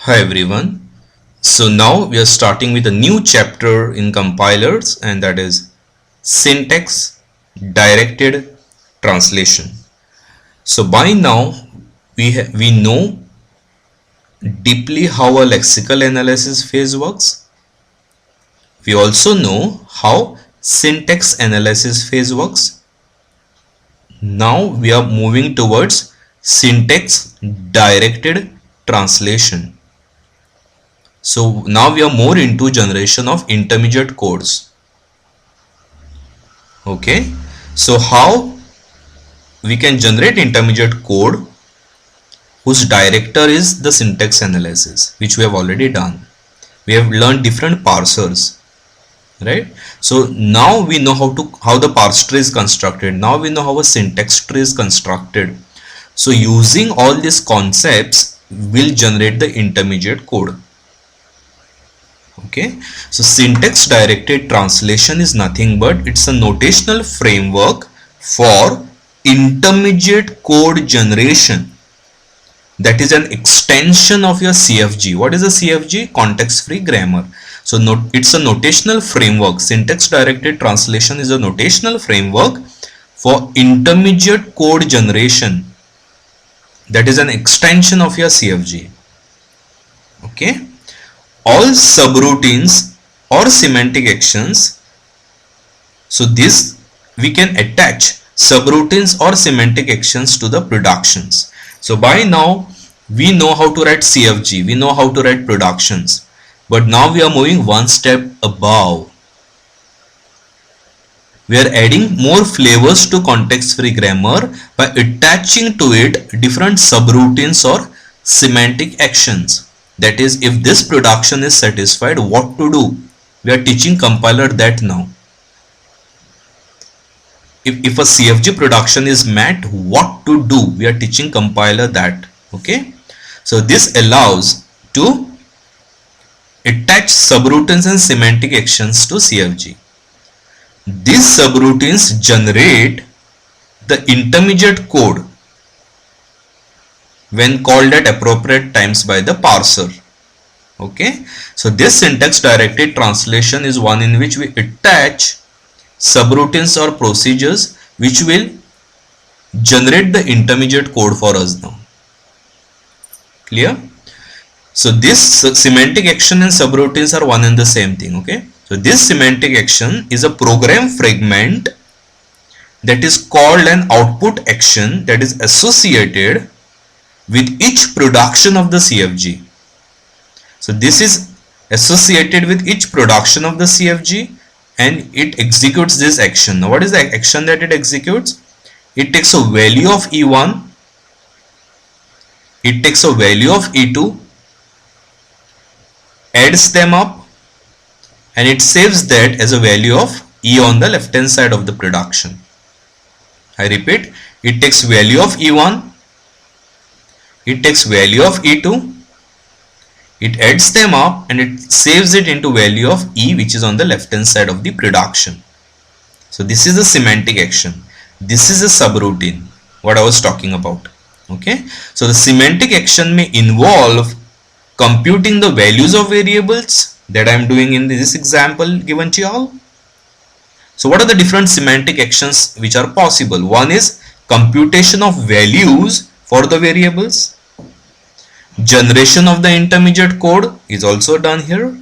Hi everyone. So now we are starting with a new chapter in compilers, and that is syntax directed translation. So by now we know deeply how a lexical analysis phase works. We also know how syntax analysis phase works. Now we are moving towards syntax directed translation. So now we are more into generation of intermediate codes. Okay, so how we can generate intermediate code whose director is the syntax analysis, which we have already done. We have learned different parsers, right? So now we know how the parse tree is constructed. Now we know how a syntax tree is constructed. So using all these concepts will generate the intermediate code. Okay, so syntax directed translation is nothing but it's a notational framework for intermediate code generation. That is an extension of your CFG. What is a CFG? Context free grammar. So it's a notational framework. Syntax directed translation is a notational framework for intermediate code generation. That is an extension of your CFG. Okay, all subroutines or semantic actions. So this we can attach subroutines or semantic actions to the productions. So by now we know how to write CFG, we know how to write productions, but now we are moving one step above. We are adding more flavors to context free grammar by attaching to it different subroutines or semantic actions. That is, if this production is satisfied, what to do? We are teaching compiler that now. If a CFG production is met, what to do? We are teaching compiler that. Okay, so this allows to attach subroutines and semantic actions to CFG. These subroutines generate the intermediate code when called at appropriate times by the parser. Okay, so this syntax directed translation is one in which we attach subroutines or procedures which will generate the intermediate code for us now. Clear? So this semantic action and subroutines are one and the same thing. Okay, so this semantic action is a program fragment that is called an output action that is associated with each production of the CFG. So this is associated with each production of the CFG and it executes this action. Now what is the action that it executes? It takes a value of E1, it takes a value of E2, adds them up, and it saves that as a value of E on the left hand side of the production. I repeat, it takes value of E1, it takes value of E2, it adds them up and it saves it into value of E, which is on the left hand side of the production. So this is a semantic action. This is a subroutine, what I was talking about. Okay, so the semantic action may involve computing the values of variables that I am doing in this example given to you all. So what are the different semantic actions which are possible? One is computation of values for the variables. Generation of the intermediate code is also done here.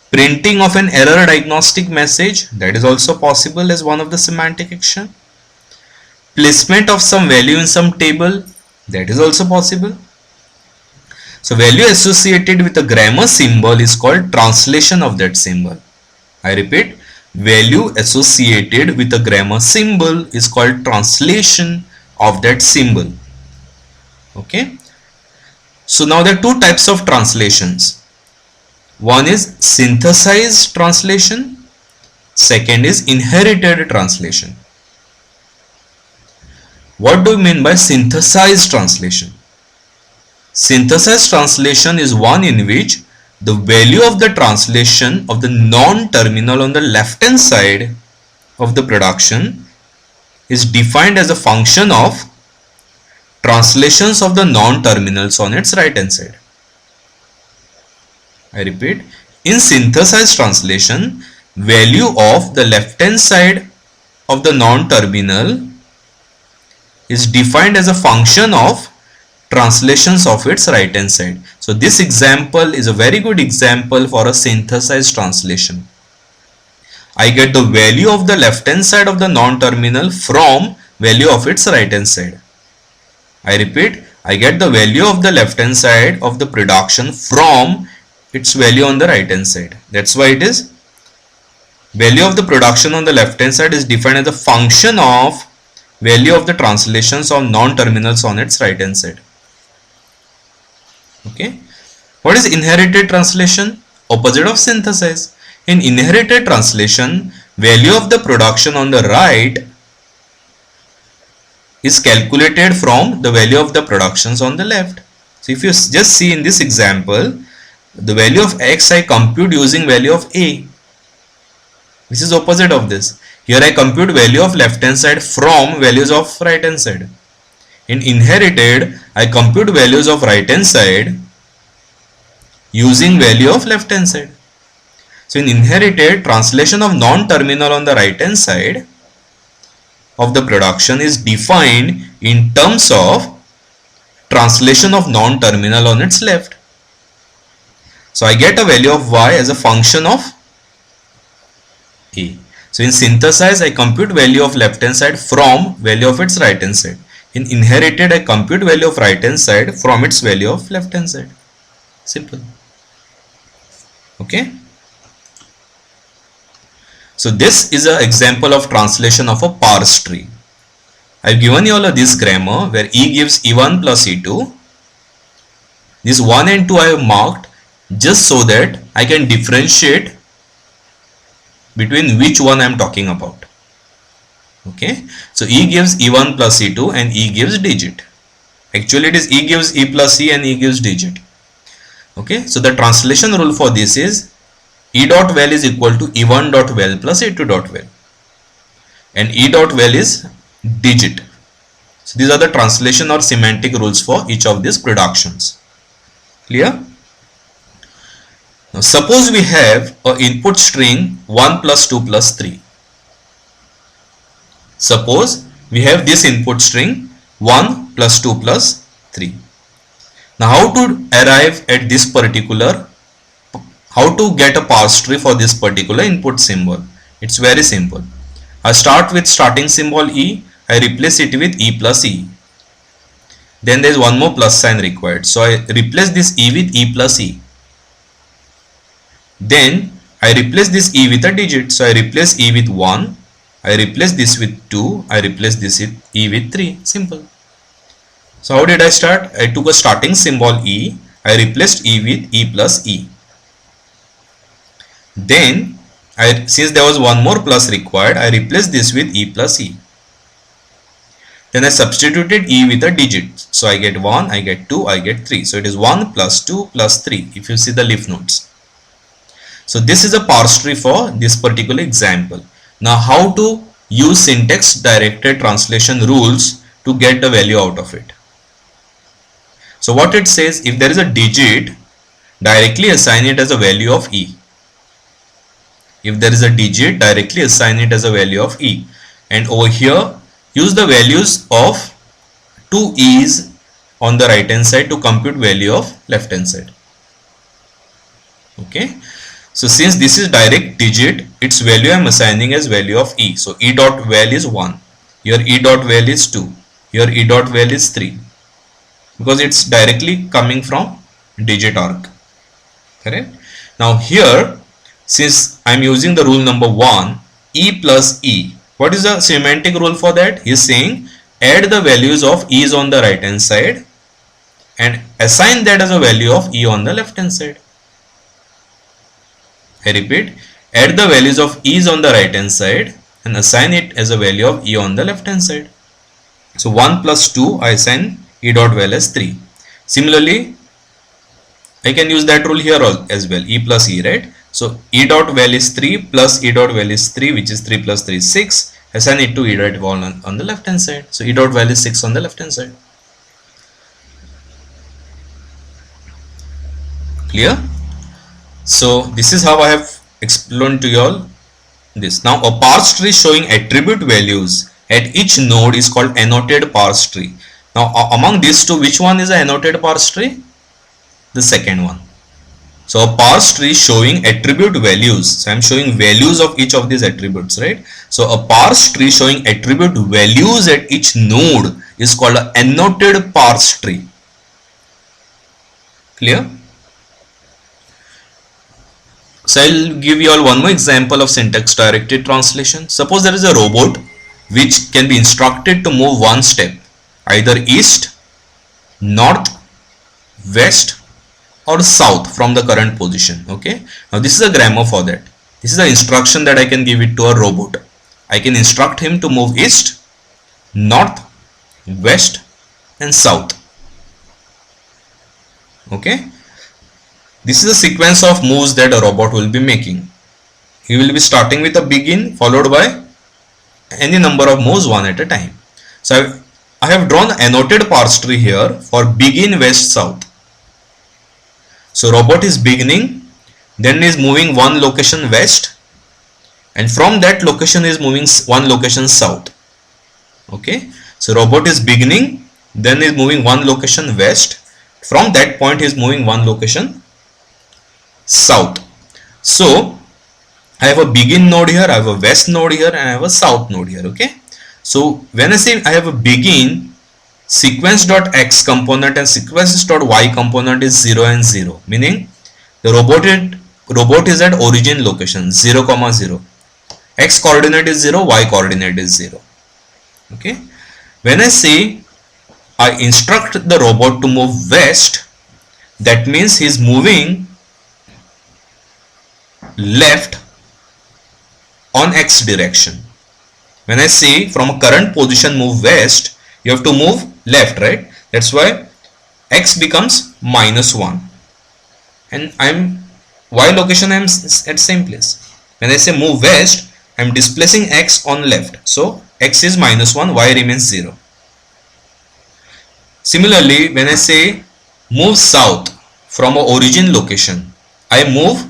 Printing of an error diagnostic message, that is also possible as one of the semantic action. Placement of some value in some table, that is also possible. So value associated with a grammar symbol is called translation of that symbol. I repeat, value associated with a grammar symbol is called translation of that symbol. Okay, so now there are two types of translations. One is synthesized translation, second is inherited translation. What do you mean by synthesized translation? Synthesized translation is one in which the value of the translation of the non-terminal on the left hand side of the production is defined as a function of translations of the non-terminals on its right hand side. I repeat, in synthesized translation, value of the left hand side of the non-terminal is defined as a function of translations of its right hand side. So this example is a very good example for a synthesized translation. I get the value of the left hand side of the non-terminal from value of its right hand side. I repeat, I get the value of the left hand side of the production from its value on the right hand side. That's why it is value of the production on the left hand side is defined as a function of value of the translations of non-terminals on its right hand side. Okay. What is inherited translation? Opposite of synthesis. In inherited translation, value of the production on the right is calculated from the value of the productions on the left. So if you just see in this example, the value of x I compute using value of a. This is opposite of this. Here I compute value of left hand side from values of right hand side. In inherited, I compute values of right hand side using value of left hand side. So in inherited, translation of non-terminal on the right hand side of the production is defined in terms of translation of non-terminal on its left. So I get a value of y as a function of a. So in synthesize, I compute value of left hand side from value of its right hand side. In inherited, I compute value of right hand side from its value of left hand side. Simple. Okay. So this is an example of translation of a parse tree. I have given you all this grammar where E gives E1 plus E2. This 1 and 2 I have marked just so that I can differentiate between which one I am talking about. Okay. So E gives E1 plus E2 and E gives digit. Actually it is E gives E plus E and E gives digit. Okay. So the translation rule for this is E dot val is equal to E1 dot val plus E2 dot val, and E dot val is digit. So these are the translation or semantic rules for each of these productions. Clear? Now suppose we have an input string 1 plus 2 plus 3. Suppose we have this input string 1 plus 2 plus 3. Now how to arrive at this particular, how to get a parse tree for this particular input symbol? It's very simple. I start with starting symbol E, I replace it with E plus E. Then there is one more plus sign required. So I replace this E with E plus E. Then I replace this E with a digit. So I replace E with 1. I replace this with 2. I replace this with E with 3. Simple. So how did I start? I took a starting symbol E. I replaced E with E plus E. Then since there was one more plus required, I replaced this with E plus E. Then I substituted E with a digit. So I get 1, I get 2, I get 3. So it is 1 plus 2 plus 3 if you see the leaf notes. So this is a parse tree for this particular example. Now how to use syntax directed translation rules to get the value out of it. So what it says, if there is a digit, directly assign it as a value of E. If there is a digit, directly assign it as a value of E. And over here, use the values of two E's on the right hand side to compute value of left hand side. Okay. So since this is direct digit, its value I am assigning as value of E. So E dot val is 1. Your E dot val is 2. Your E dot val is 3. Because it's directly coming from digit arc. Correct. Now here, since I am using the rule number 1, E plus E. What is the semantic rule for that? He is saying add the values of E's on the right hand side and assign that as a value of E on the left hand side. I repeat, add the values of E's on the right hand side and assign it as a value of E on the left hand side. So 1 plus 2 I assign E dot val as 3. Similarly, I can use that rule here as well, E plus E, right? So E dot val is 3 plus E dot val is 3, which is 3 plus 3 is 6. Assign it to E dot val on the left hand side. So E dot val is 6 on the left hand side. Clear? So this is how I have explained to you all this. Now a parse tree showing attribute values at each node is called annotated parse tree. Now among these two, which one is an annotated parse tree? The second one. So a parse tree showing attribute values. So I am showing values of each of these attributes, right? So a parse tree showing attribute values at each node is called an annotated parse tree. Clear? So I'll give you all one more example of syntax directed translation. Suppose there is a robot which can be instructed to move one step, either east, north, west or south from the current position. Okay, now this is a grammar for that. This is the instruction that I can give it to a robot. I can instruct him to move east, north, west and south. Okay, this is a sequence of moves that a robot will be making. He will be starting with a begin followed by any number of moves one at a time. So I have drawn annotated parse tree here for begin west south. So robot is beginning, then is moving one location west, and from that location is moving one location south. Okay, so robot is beginning, then is moving one location west, from that point is moving one location south. So I have a begin node here, I have a west node here, and I have a south node here. Okay, so when I say I have a begin, sequence.x component and sequence.y component is 0 and 0, meaning the robot is at origin location 0, 0. X coordinate is 0, y coordinate is 0. Okay, when I say I instruct the robot to move west, that means he is moving left on x direction. When I say from a current position move west, you have to move left, right? That's why x becomes -1 and y location I am at same place. When I say move west, I am displacing x on left, so x is -1, y remains 0. Similarly, when I say move south from a origin location, I move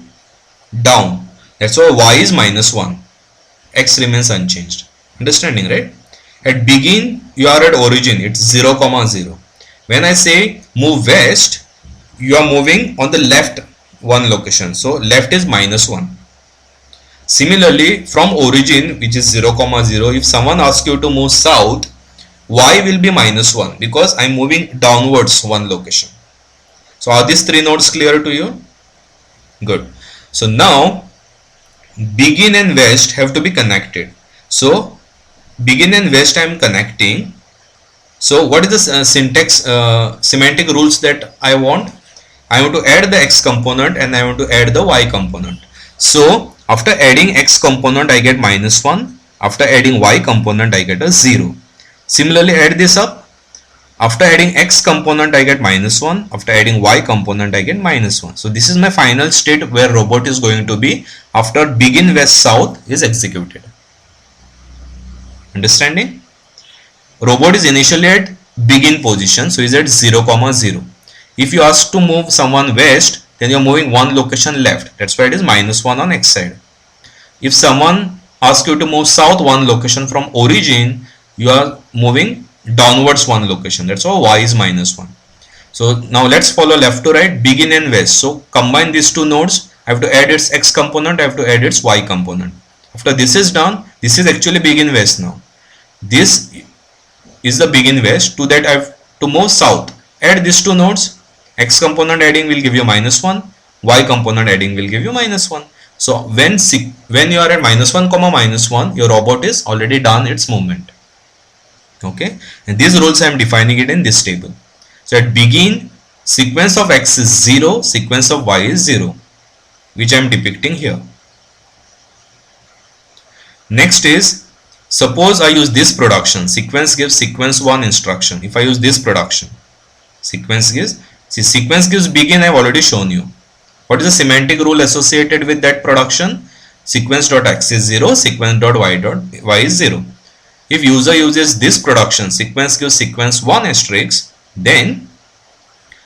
down, that's why y is -1, x remains unchanged. Understanding, right? At begin you are at origin, it's 0, 0. When I say move west, you are moving on the left one location, so left is -1. Similarly, from origin, which is 0, 0, if someone asks you to move south, y will be -1 because I am moving downwards one location. So are these three nodes clear to you? Good. So now begin and west have to be connected. So begin and west I am connecting. So what is the syntax semantic rules that I want? I want to add the x component and I want to add the y component. So after adding x component I get -1. After adding y component I get a 0. Similarly, add this up. After adding x component I get -1. After adding y component I get -1. So this is my final state where robot is going to be after begin west south is executed. Understanding? Robot is initially at begin position, so is at 0, 0. If you ask to move someone west, then you are moving one location left. That's why it is -1 on x side. If someone asks you to move south one location from origin, you are moving downwards one location. That's why y is -1. So now let's follow left to right, begin and west. So combine these two nodes. I have to add its x component, I have to add its y component. After this is done, this is actually begin west now. This is the begin west. To that I have to move south. Add these two nodes. X component adding will give you -1. Y component adding will give you -1. So when you are at -1, -1, your robot is already done its movement. Okay, and these rules I am defining it in this table. So at begin, sequence of x is 0, sequence of y is 0, which I am depicting here. Next is, suppose I use this production, sequence gives sequence 1 instruction. If I use this production, sequence gives begin, I have already shown you. What is the semantic rule associated with that production? Sequence.x is 0, sequence.y is 0. If user uses this production, sequence gives sequence 1 asterisk, then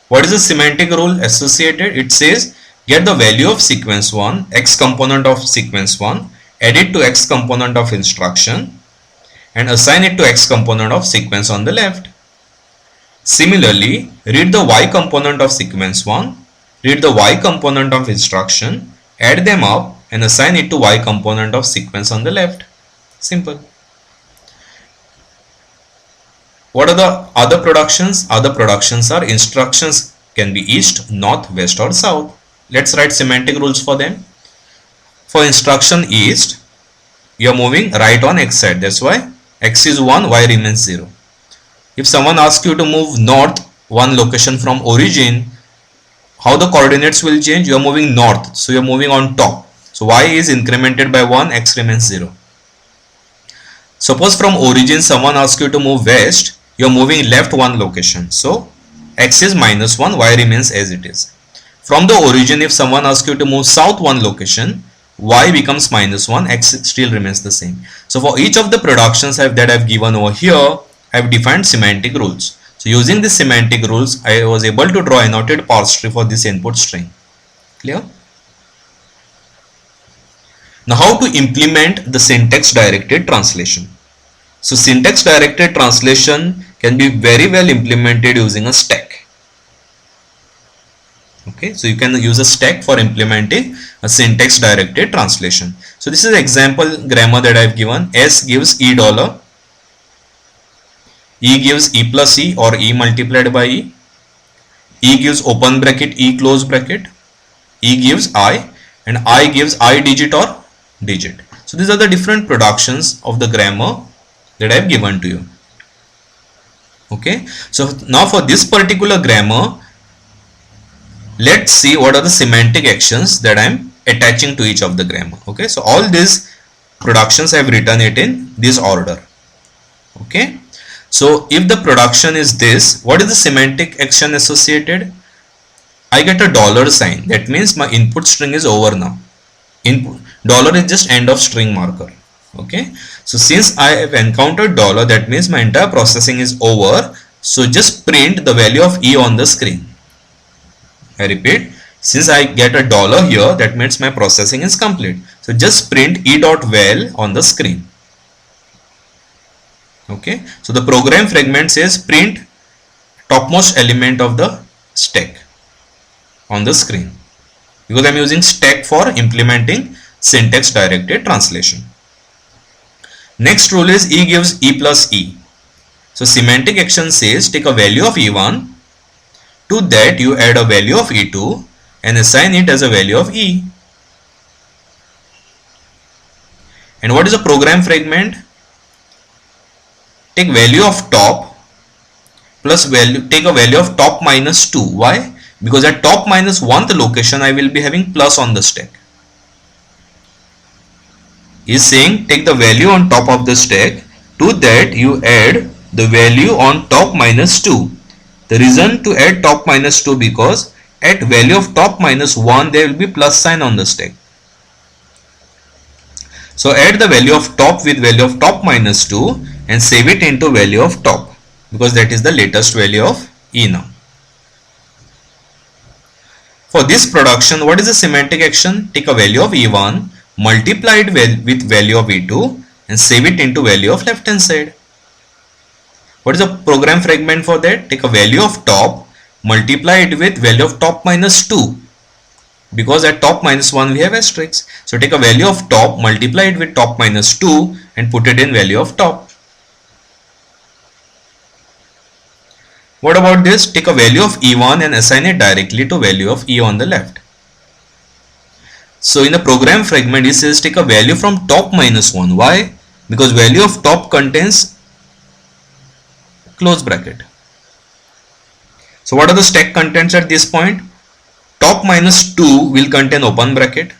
what is the semantic rule associated? It says Get the value of sequence 1, x component of sequence 1, add it to x component of instruction and assign it to x component of sequence on the left. Similarly, read the y component of sequence 1, read the y component of instruction, add them up and assign it to y component of sequence on the left. Simple. What are the other productions? Other productions are instructions can be east, north, west or south. Let's write semantic rules for them. For instruction east, you are moving right on x side. That's why x is 1, y remains 0. If someone asks you to move north one location from origin, how the coordinates will change? You are moving north, so you are moving on top. So y is incremented by 1, x remains 0. Suppose from origin someone asks you to move west, you are moving left one location. So x is minus 1, y remains as it is. From the origin, if someone asks you to move south one location, y becomes minus 1, x still remains the same. So for each of the productions that I have given over here, I have defined semantic rules. So using these semantic rules, I was able to draw annotated parse tree for this input string. Clear? Now how to implement the syntax directed translation? So syntax directed translation can be very well implemented using a stack. Okay, so you can use a stack for implementing a syntax directed translation. So this is example grammar that I have given. S gives E dollar, E gives E plus E or E multiplied by E, E gives open bracket, E close bracket, E gives I and I gives I digit or digit. So these are the different productions of the grammar that I have given to you. Okay, so now for this particular grammar, let's see what are the semantic actions that I am attaching to each of the grammar. Okay, so all these productions I have written it in this order. Okay, so if the production is this, what is the semantic action associated? I get a dollar sign. That means my input string is over now. Input dollar is just end of string marker. Okay, so since I have encountered dollar, that means my entire processing is over. So just print the value of E on the screen. I repeat, since I get a dollar here, that means my processing is complete. So just print E.val on the screen. Okay, so the program fragment says print topmost element of the stack on the screen, because I am using stack for implementing syntax directed translation. Next rule is E gives E plus E. So semantic action says take a value of E1, to that you add a value of E2 and assign it as a value of E. And what is a program fragment? Take value of top plus value, take a value of top minus 2. Why? Because at top minus 1th location I will be having plus on the stack. Is saying take the value on top of the stack, to that you add the value on top minus 2. The reason to add top minus 2 because at value of top minus 1 there will be plus sign on the stack. So add the value of top with value of top minus 2 and save it into value of top, because that is the latest value of E now. For this production, what is the semantic action? Take a value of E1, multiply it with value of E2 and save it into value of left hand side. What is the program fragment for that? Take a value of top, multiply it with value of top minus 2, because at top minus 1 we have asterisk. So take a value of top, multiply it with top minus 2 and put it in value of top. What about this? Take a value of E1 and assign it directly to value of E on the left. So in the program fragment it says take a value from top minus 1. Why? Because value of top contains close bracket. So what are the stack contents at this point? Top minus 2 will contain open bracket.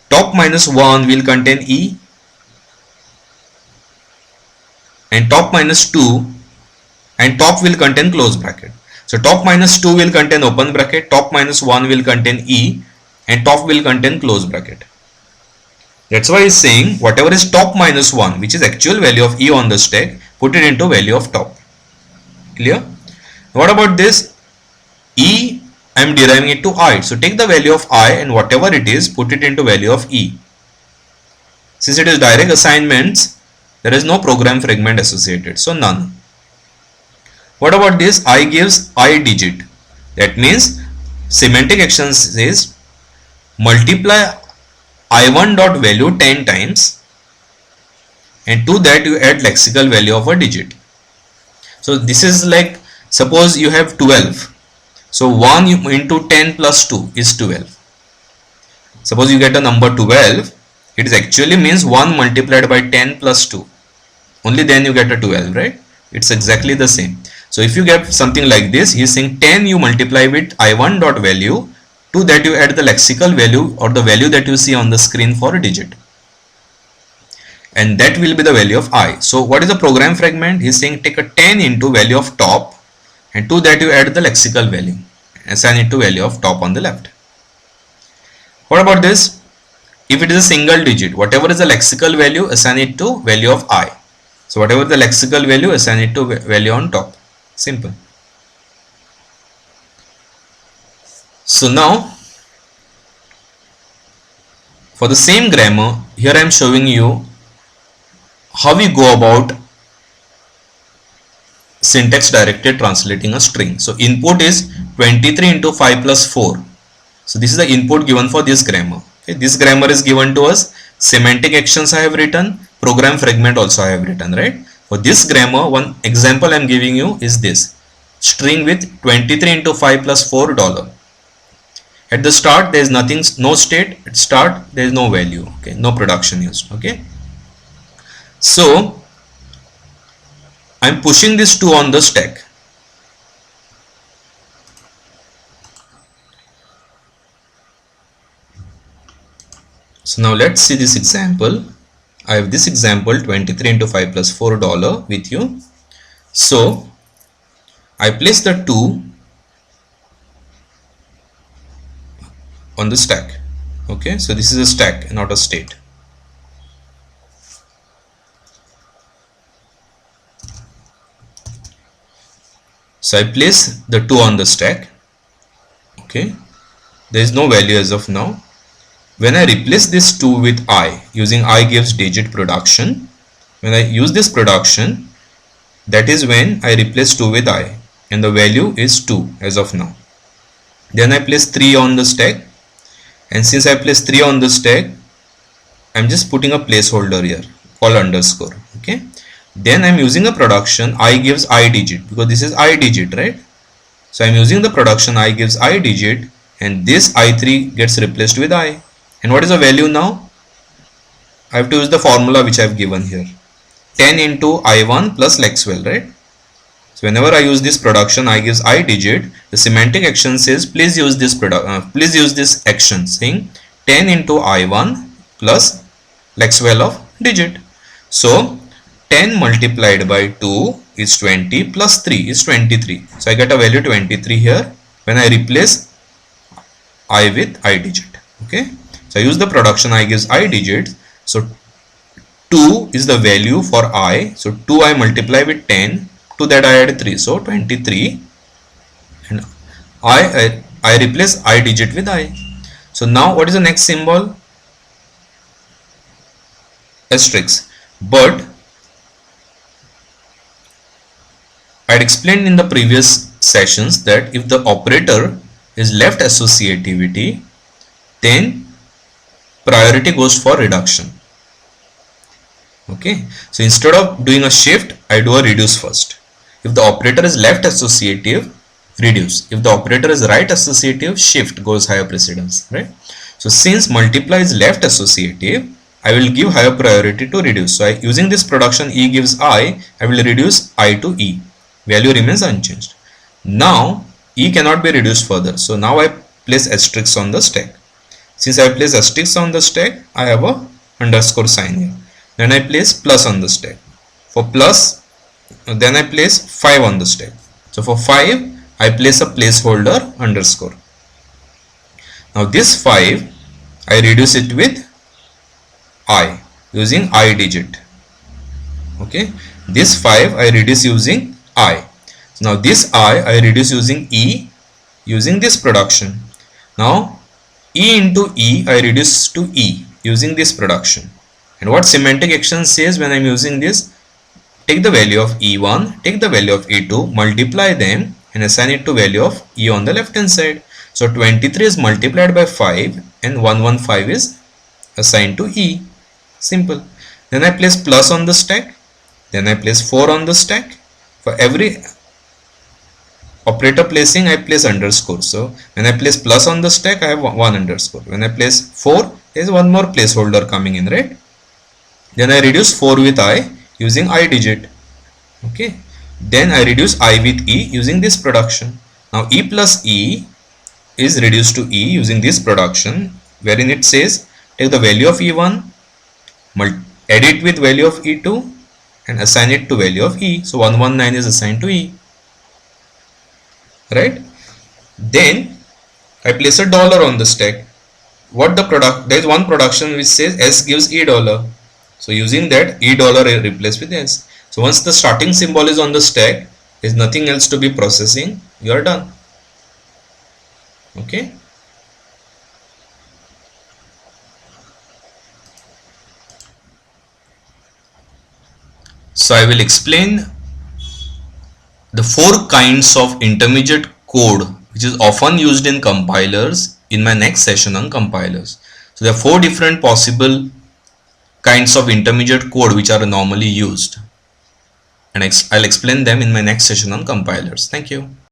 Top minus 1 will contain E. And top minus 2 and top will contain close bracket. So top minus 2 will contain open bracket, top minus 1 will contain E and top will contain close bracket. That's why it's saying whatever is top minus 1, which is actual value of E on the stack, put it into value of top. Clear? What about this? E I am deriving it to I. So take the value of I and whatever it is, put it into value of E. Since it is direct assignments, there is no program fragment associated, so none. What about this? I gives I digit. That means semantic action says multiply I1 dot value 10 times, and to that you add lexical value of a digit. So this is like, suppose you have 12. So 1 into 10 plus 2 is 12. Suppose you get a number 12, it actually means 1 multiplied by 10 plus 2. Only then you get a 12, right? It's exactly the same. So if you get something like this, he is saying 10 you multiply with I1 dot value, to that you add the lexical value or the value that you see on the screen for a digit. And that will be the value of I. So what is the program fragment? He is saying take a 10 into value of top, and to that you add the lexical value, assign it to value of top on the left. What about this? If it is a single digit, whatever is the lexical value, assign it to value of I. So whatever the lexical value, assign it to value on top. Simple. So now for the same grammar, here I am showing you how we go about syntax directed translating a string. So input is 23 into 5 plus 4. So this is the input given for this grammar. Okay, this grammar is given to us. Semantic actions I have written, program fragment also I have written, right? For this grammar, one example I am giving you is this string with 23 into 5 plus $4. At the start there is nothing, no state. At start there is no value, okay, no production used. Okay, so I am pushing this 2 on the stack. So now let's see this example. I have this example 23 into 5 plus $4 with you. So I place the 2 on the stack. Okay, so this is a stack, not a state. So I place the 2 on the stack. Okay, there is no value as of now. When I replace this 2 with I, using I gives digit production, when I use this production, that is when I replace 2 with I, and the value is 2 as of now. Then I place 3 on the stack, and since I place 3 on the stack, I am just putting a placeholder here called underscore. Okay, then I am using a production I gives I digit, because this is I digit, right? So I am using the production I gives I digit, and this I3 gets replaced with I. And what is the value now? I have to use the formula which I have given here, 10 into I1 plus Lexwell, right? So whenever I use this production I gives I digit, the semantic action says please use this please use this action saying 10 into I1 plus Lexwell of digit. So 10 multiplied by 2 is 20 plus 3 is 23. So I get a value 23 here when I replace I with I digit. Okay, so I use the production I gives I digit. So 2 is the value for I. So 2 I multiply with 10. To that I add 3. So 23. And I replace I digit with I. So now what is the next symbol? Asterisk. But I had explained in the previous sessions that if the operator is left associativity, then priority goes for reduction. Okay, so instead of doing a shift, I do a reduce first. If the operator is left associative, reduce. If the operator is right associative, shift goes higher precedence, right? So since multiply is left associative, I will give higher priority to reduce. So using this production E gives I will reduce I to E. Value remains unchanged. Now E cannot be reduced further. So now I place asterisk on the stack. Since I place asterisk on the stack, I have a underscore sign here. Then I place plus on the stack. For plus, then I place 5 on the stack. So for 5, I place a placeholder underscore. Now this 5, I reduce it with I using I digit. Okay, this 5 I reduce using I. So now this I reduce using E, using this production. Now E into E I reduce to E using this production. And what semantic action says when I am using this, take the value of E1, take the value of E2, multiply them and assign it to value of E on the left hand side. So 23 is multiplied by 5 and 115 is assigned to E. Simple. Then I place plus on the stack. Then I place 4 on the stack. For every operator placing I place underscore. So when I place plus on the stack I have one underscore. When I place 4 there is one more placeholder coming in, right? Then I reduce 4 with I using I digit. Okay. Then I reduce I with E using this production. Now E plus E is reduced to E using this production, wherein it says take the value of E1, add it with value of E2 and assign it to value of E. So 119 is assigned to E, right? Then I place a dollar on the stack. What the product, there is one production which says S gives E dollar. So using that, E dollar is replaced with S. So once the starting symbol is on the stack, there is nothing else to be processing, you are done. Okay. So I will explain the 4 kinds of intermediate code which is often used in compilers in my next session on compilers. So there are 4 different possible kinds of intermediate code which are normally used, and I'll explain them in my next session on compilers. Thank you.